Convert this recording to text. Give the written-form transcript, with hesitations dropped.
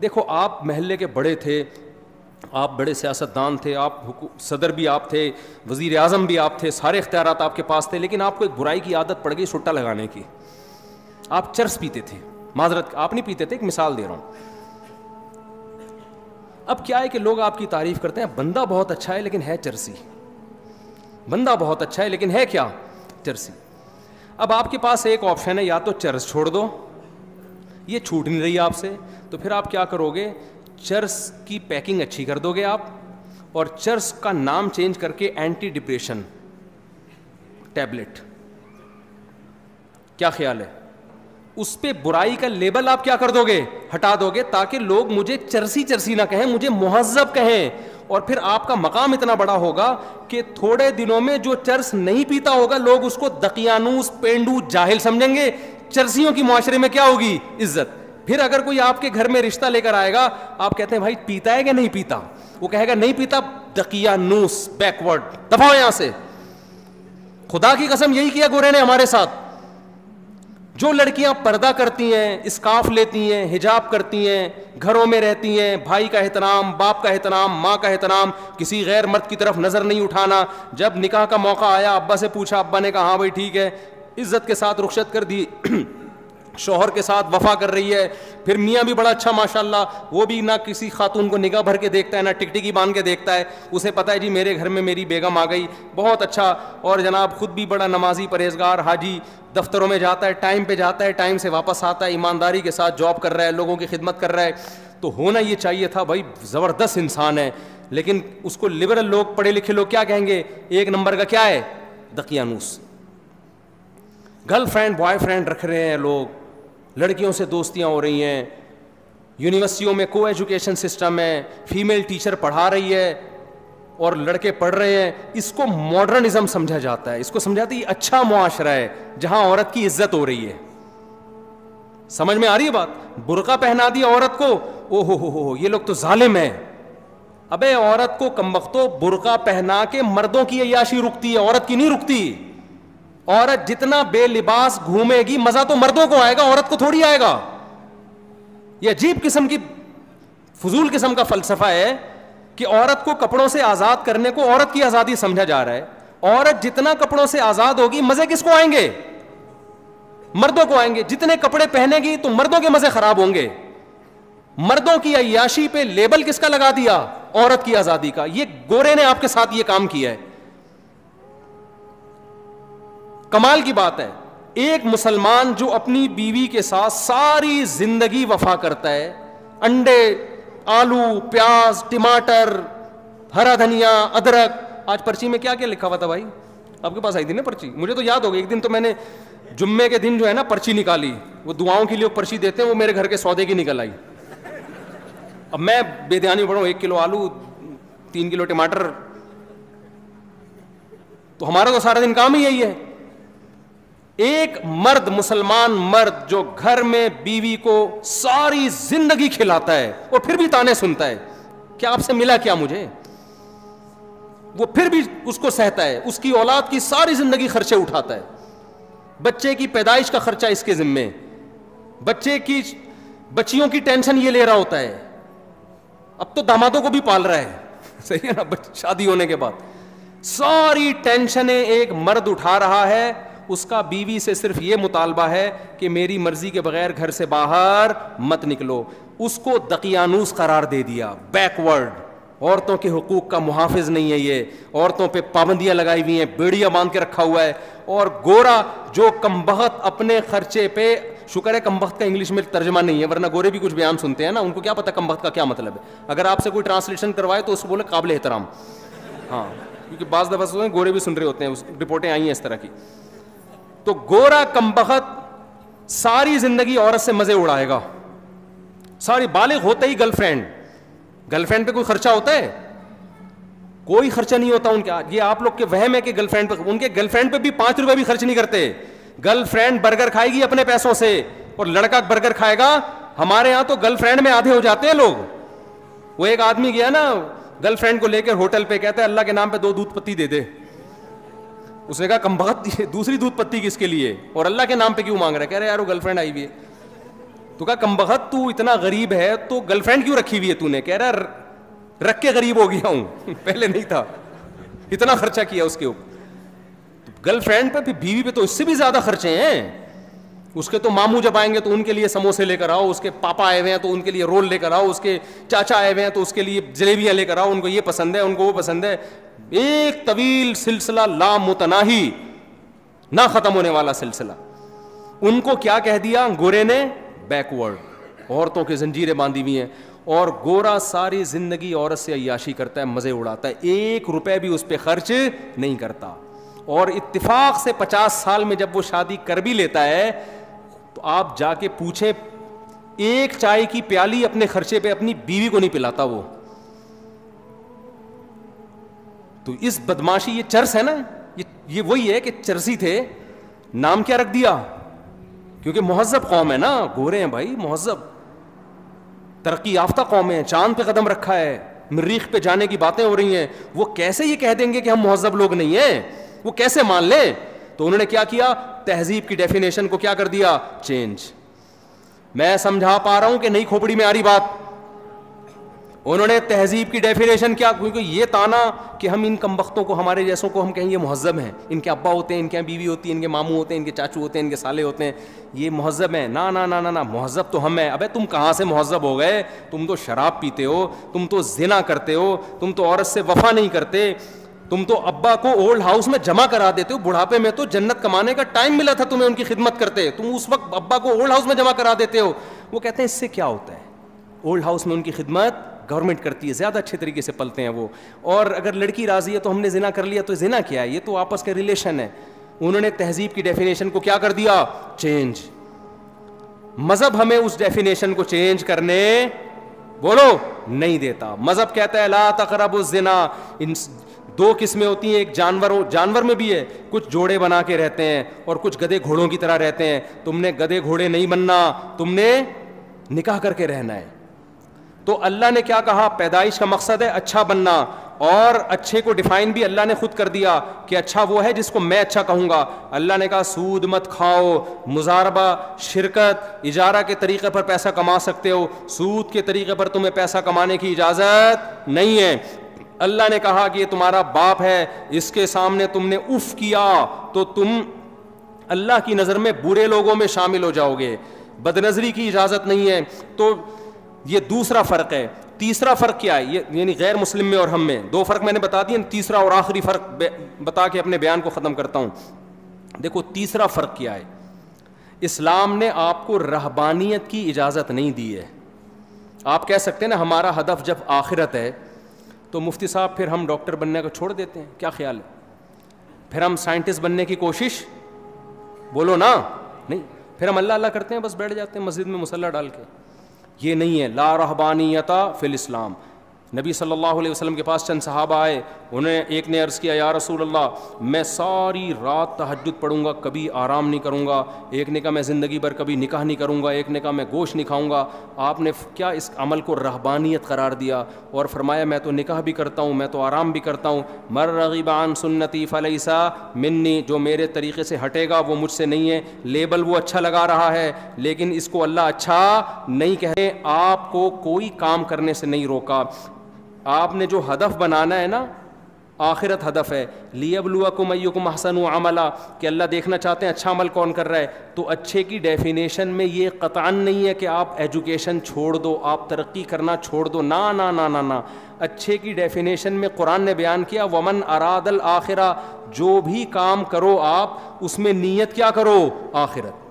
دیکھو آپ محلے کے بڑے تھے, آپ بڑے سیاستدان تھے, آپ صدر بھی آپ تھے, وزیر اعظم بھی آپ تھے, سارے اختیارات آپ کے پاس تھے, لیکن آپ کو ایک برائی کی عادت پڑ گئی سٹا لگانے کی. آپ چرس پیتے تھے, معذرت آپ نہیں پیتے تھے, ایک مثال دے رہا ہوں. اب کیا ہے کہ لوگ آپ کی تعریف کرتے ہیں, بندہ بہت اچھا ہے لیکن ہے چرسی, بندہ بہت اچھا ہے لیکن ہے کیا, چرسی. اب آپ کے پاس ایک آپشن ہے, یا تو چرس چھوڑ دو, یہ چھوٹ نہیں رہی آپ سے, تو پھر آپ کیا کرو گے, چرس کی پیکنگ اچھی کر دو گے آپ, اور چرس کا نام چینج کر کے اینٹی ڈپریشن ٹیبلٹ, کیا خیال ہے, اس پہ برائی کا لیبل آپ کیا کر دو گے, ہٹا دو گے, تاکہ لوگ مجھے چرسی چرسی نہ کہیں, مجھے مہذب کہیں. اور پھر آپ کا مقام اتنا بڑا ہوگا کہ تھوڑے دنوں میں جو چرس نہیں پیتا ہوگا لوگ اس کو دقیانوس, پینڈو, جاہل سمجھیں گے. چرسیوں کی معاشرے میں کیا ہوگی, عزت. پھر اگر کوئی آپ کے گھر میں رشتہ لے کر آئے گا, آپ کہتے ہیں بھائی پیتا ہے کہ نہیں پیتا, وہ کہے گا نہیں پیتا, دقیانوس, بیکورڈ, دفعو یہاں سے. خدا کی قسم یہی کیا گورے نے ہمارے ساتھ. جو لڑکیاں پردہ کرتی ہیں, اسکارف لیتی ہیں, حجاب کرتی ہیں, گھروں میں رہتی ہیں, بھائی کا احترام, باپ کا احترام, ماں کا احترام, کسی غیر مرد کی طرف نظر نہیں اٹھانا, جب نکاح کا موقع آیا ابا سے پوچھا, ابا نے کہا ہاں بھائی ٹھیک ہے, عزت کے ساتھ رخصت کر دی, شوہر کے ساتھ وفا کر رہی ہے. پھر میاں بھی بڑا اچھا ماشاءاللہ, وہ بھی نہ کسی خاتون کو نگاہ بھر کے دیکھتا ہے, نہ ٹکٹکی باندھ کے دیکھتا ہے, اسے پتہ ہے جی میرے گھر میں میری بیگم آ گئی, بہت اچھا. اور جناب خود بھی بڑا نمازی, پرہیزگار, حاجی, دفتروں میں جاتا ہے, ٹائم پہ جاتا ہے, ٹائم سے واپس آتا ہے, ایمانداری کے ساتھ جاب کر رہا ہے, لوگوں کی خدمت کر رہا ہے. تو ہونا یہ چاہیے تھا بھائی زبردست انسان ہے, لیکن اس کو لبرل لوگ, پڑھے لکھے لوگ کیا کہیں گے, ایک نمبر کا کیا ہے, دقیانوس. گرل فرینڈ بوائے فرینڈ رکھ رہے ہیں لوگ, لڑکیوں سے دوستیاں ہو رہی ہیں, یونیورسٹیوں میں کو ایجوکیشن سسٹم ہے, فیمیل ٹیچر پڑھا رہی ہے اور لڑکے پڑھ رہے ہیں. اس کو ماڈرنزم سمجھا جاتا ہے, اس کو سمجھاتے یہ اچھا معاشرہ ہے جہاں عورت کی عزت ہو رہی ہے. سمجھ میں آ رہی ہے بات. برقع پہنا دی عورت کو, او ہو یہ لوگ تو ظالم ہیں. ابے عورت کو کمبختو برقع پہنا کے مردوں کی عیاشی رکتی ہے, عورت کی نہیں رکتی. عورت جتنا بے لباس گھومے گی مزہ تو مردوں کو آئے گا, عورت کو تھوڑی آئے گا. یہ عجیب قسم کی فضول قسم کا فلسفہ ہے کہ عورت کو کپڑوں سے آزاد کرنے کو عورت کی آزادی سمجھا جا رہا ہے. عورت جتنا کپڑوں سے آزاد ہوگی مزے کس کو آئیں گے, مردوں کو آئیں گے. جتنے کپڑے پہنے گی تو مردوں کے مزے خراب ہوں گے. مردوں کی عیاشی پہ لیبل کس کا لگا دیا, عورت کی آزادی کا. یہ گورے نے آپ کے ساتھ یہ کام کیا ہے. کمال کی بات ہے, ایک مسلمان جو اپنی بیوی کے ساتھ ساری زندگی وفا کرتا ہے, انڈے, آلو, پیاز, ٹماٹر, ہرا دھنیا, ادرک. آج پرچی میں کیا کیا لکھا ہوا تھا بھائی, آپ کے پاس آئی تھی نا پرچی, مجھے تو یاد ہو گئی. ایک دن تو میں نے جمعے کے دن جو ہے نا پرچی نکالی, وہ دعاؤں کے لیے پرچی دیتے ہیں, وہ میرے گھر کے سودے کی نکل آئی. اب میں بے دھیانی پڑھوں, 1 کلو آلو, 3 کلو ٹماٹر, تو ہمارا تو سارا دن کام ہی یہی ہے. ایک مرد, مسلمان مرد جو گھر میں بیوی کو ساری زندگی کھلاتا ہے اور پھر بھی تانے سنتا ہے, کیا آپ سے ملا کیا مجھے, وہ پھر بھی اس کو سہتا ہے, اس کی اولاد کی ساری زندگی خرچے اٹھاتا ہے, بچے کی پیدائش کا خرچہ اس کے ذمے, بچے کی بچیوں کی ٹینشن یہ لے رہا ہوتا ہے. اب تو دامادوں کو بھی پال رہا ہے, صحیح ہے نا, شادی ہونے کے بعد ساری ٹینشنیں ایک مرد اٹھا رہا ہے. اس کا بیوی سے صرف یہ مطالبہ ہے کہ میری مرضی کے بغیر گھر سے باہر مت نکلو. اس کو دقیانوس قرار دے دیا, بیکورڈ, عورتوں کے حقوق کا محافظ نہیں ہے یہ, عورتوں پہ پابندیاں لگائی ہوئی ہیں, بیڑیاں باندھ کے رکھا ہوا ہے. اور گورا جو کمبخت اپنے خرچے پہ, شکر ہے کمبخت کا انگلش میں ترجمہ نہیں ہے, ورنہ گورے بھی کچھ بیان سنتے ہیں نا, ان کو کیا پتا کمبخت کا کیا مطلب ہے. اگر آپ سے کوئی ٹرانسلیشن کروائے تو اس کو بولے قابل احترام, ہاں, کیونکہ بعض دفعہ گورے بھی سن رہے ہوتے ہیں, رپورٹیں آئی ہیں اس طرح کی. تو گورا کمبخت ساری زندگی عورت سے مزے اڑائے گا, ساری, بالغ ہوتے ہی گرل فرینڈ پہ کوئی خرچہ ہوتا ہے, کوئی خرچہ نہیں ہوتا ان کے. یہ آپ لوگ کے وہم ہے کہ گرل فرینڈ پہ, ان کے گرل فرینڈ پہ بھی 5 روپے بھی خرچ نہیں کرتے. گرل فرینڈ برگر کھائے گی اپنے پیسوں سے اور لڑکا برگر کھائے گا. ہمارے یہاں تو گرل فرینڈ میں آدھے ہو جاتے ہیں لوگ. وہ ایک آدمی گیا نا گرل فرینڈ کو لے کر ہوٹل پہ, کہتا ہے اللہ کے نام پہ 2 دودھ پتی دے دے. اس نے کہا کم بخت دوسری دودھ پتی کس کے لیے, اور اللہ کے نام پہ کیوں مانگ رہا ہے, کہہ رہے یار وہ گرل فرینڈ آئی ہوئی ہے. تو کہا کمبخت تو اتنا غریب ہے تو گرل فرینڈ کیوں رکھی ہوئی ہے تو نے؟ کہہ رہا رکھ کے غریب ہو گیا ہوں, پہلے نہیں تھا, اتنا خرچہ کیا اس کے اوپر. گرل فرینڈ پہ پھر بیوی پہ تو اس سے بھی زیادہ خرچے ہیں. اس کے تو ماموں جب آئیں گے تو ان کے لیے سموسے لے کر آؤ, اس کے پاپا آئے ہوئے ہیں تو ان کے لیے رول لے کر آؤ, اس کے چاچا آئے ہوئے ہیں تو اس کے لیے جلیبیاں لے کر آؤ, ان کو یہ پسند ہے, ان کو وہ پسند ہے. ایک طویل سلسلہ لامتناہی, نہ ختم ہونے والا سلسلہ. ان کو کیا کہہ دیا گورے نے؟ بیکورڈ. عورتوں کے زنجیریں باندھی ہوئی ہیں, اور گورا ساری زندگی عورت سے عیاشی کرتا ہے, مزے اڑاتا ہے, 1 روپے بھی اس پہ خرچ نہیں کرتا. اور اتفاق سے 50 سال میں جب وہ شادی کر بھی لیتا ہے تو آپ جا کے پوچھیں, ایک چائے کی پیالی اپنے خرچے پہ اپنی بیوی کو نہیں پلاتا وہ. تو اس بدماشی, یہ چرس ہے نا, یہ وہی ہے کہ چرسی تھے, نام کیا رکھ دیا؟ کیونکہ مہذب قوم ہے نا, گورے ہیں بھائی, مہذب ترقی یافتہ قوم ہے, چاند پہ قدم رکھا ہے, مریخ پہ جانے کی باتیں ہو رہی ہیں. وہ کیسے یہ کہہ دیں گے کہ ہم مہذب لوگ نہیں ہیں؟ وہ کیسے مان لیں؟ تو انہوں نے کیا کیا؟ تہذیب کی ڈیفینیشن کو کیا کر دیا؟ چینج. میں سمجھا پا رہا ہوں کہ نہیں کھوپڑی میں آ رہی بات؟ انہوں نے تہذیب کی ڈیفینیشن کیا, کیونکہ یہ تانا کہ ہم ان کمبختوں کو, ہمارے جیسوں کو ہم کہیں یہ مہذب ہیں, ان کے ابا ہوتے ہیں, ان کے بیوی ہوتی ہے, ان کے ماموں ہوتے ہیں, ان کے چاچو ہوتے ہیں, ان کے سالے ہوتے ہیں, یہ مہذب ہیں. نا نا نا نا نا, مہذب تو ہم ہیں. ابے تم کہاں سے مہذب ہو گئے؟ تم تو شراب پیتے ہو, تم تو زنا کرتے ہو, تم تو عورت سے وفا نہیں کرتے, تم تو ابا کو اولڈ ہاؤس میں جمع کرا دیتے ہو. بڑھاپے میں تو جنت کمانے کا ٹائم ملا تھا تمہیں ان کی خدمت کرتے, تم اس وقت ابا کو اولڈ ہاؤس میں جمع کرا دیتے ہو. وہ کہتے ہیں اس سے کیا ہوتا ہے, اولڈ ہاؤس میں ان کی خدمت گورنمنٹ کرتی ہے, زیادہ اچھے طریقے سے پلتے ہیں وہ. اور اگر لڑکی راضی ہے تو ہم نے زنا کر لیا, تو زنا کیا ہے؟ یہ تو آپس کے ریلیشن ہے. انہوں نے تہذیب کی ڈیفینیشن کو کیا کر دیا؟ چینج. مذہب ہمیں اس ڈیفینیشن کو چینج کرنے بولو نہیں دیتا. مذہب کہتا ہے لا تقربوا الزنا. دو قسمیں ہوتی ہیں, ایک جانور میں بھی ہے, کچھ جوڑے بنا کے رہتے ہیں اور کچھ گدھے گھوڑوں کی طرح رہتے ہیں. تم نے گدھے گھوڑے نہیں بننا, تم نے نکاح کر کے رہنا ہے. تو اللہ نے کیا کہا؟ پیدائش کا مقصد ہے اچھا بننا, اور اچھے کو ڈیفائن بھی اللہ نے خود کر دیا کہ اچھا وہ ہے جس کو میں اچھا کہوں گا. اللہ نے کہا سود مت کھاؤ, مزاربہ, شرکت, اجارہ کے طریقے پر پیسہ کما سکتے ہو, سود کے طریقے پر تمہیں پیسہ کمانے کی اجازت نہیں ہے. اللہ نے کہا کہ یہ تمہارا باپ ہے, اس کے سامنے تم نے اف کیا تو تم اللہ کی نظر میں برے لوگوں میں شامل ہو جاؤ گے. بدنظری کی اجازت نہیں ہے. تو یہ دوسرا فرق ہے. تیسرا فرق کیا ہے؟ یہ یعنی غیر مسلم میں اور ہم میں 2 فرق میں نے بتا دیے. تیسرا اور آخری فرق بتا کے اپنے بیان کو ختم کرتا ہوں. دیکھو تیسرا فرق کیا ہے. اسلام نے آپ کو رہبانیت کی اجازت نہیں دی ہے. آپ کہہ سکتے ہیں نا ہمارا ہدف جب آخرت ہے تو مفتی صاحب پھر ہم ڈاکٹر بننے کو چھوڑ دیتے ہیں, کیا خیال ہے؟ پھر ہم سائنٹسٹ بننے کی کوشش, بولو نا, نہیں, پھر ہم اللہ اللہ کرتے ہیں, بس بیٹھ جاتے ہیں مسجد میں مصلی ڈال کے. یہ نہیں ہے. لا رہبانیت فی الاسلام. نبی صلی اللہ علیہ وسلم کے پاس چند صحابہ آئے, انہیں ایک نے عرض کیا یا رسول اللہ میں ساری رات تہجد پڑھوں گا, کبھی آرام نہیں کروں گا. ایک نے کہا میں زندگی بھر کبھی نکاح نہیں کروں گا. ایک نے کہا میں گوشت نہیں کھاؤں گا. آپ نے کیا اس عمل کو رہبانیت قرار دیا اور فرمایا میں تو نکاح بھی کرتا ہوں, میں تو آرام بھی کرتا ہوں. مر رغب عن سنتی فلیس منی, جو میرے طریقے سے ہٹے گا وہ مجھ سے نہیں ہے. لیبل وہ اچھا لگا رہا ہے لیکن اس کو اللہ اچھا نہیں کہے. آپ کو کوئی کام کرنے سے نہیں روکا. آپ نے جو ہدف بنانا ہے نا, آخرت ہدف ہے. لیبلوکم ایکم احسن عملا, کہ اللہ دیکھنا چاہتے ہیں اچھا عمل کون کر رہا ہے. تو اچھے کی ڈیفینیشن میں یہ قطعاً نہیں ہے کہ آپ ایجوکیشن چھوڑ دو, آپ ترقی کرنا چھوڑ دو. نا نا نا نا نا. اچھے کی ڈیفینیشن میں قرآن نے بیان کیا ومن اراد الآخرہ, جو بھی کام کرو آپ اس میں نیت کیا کرو؟ آخرت.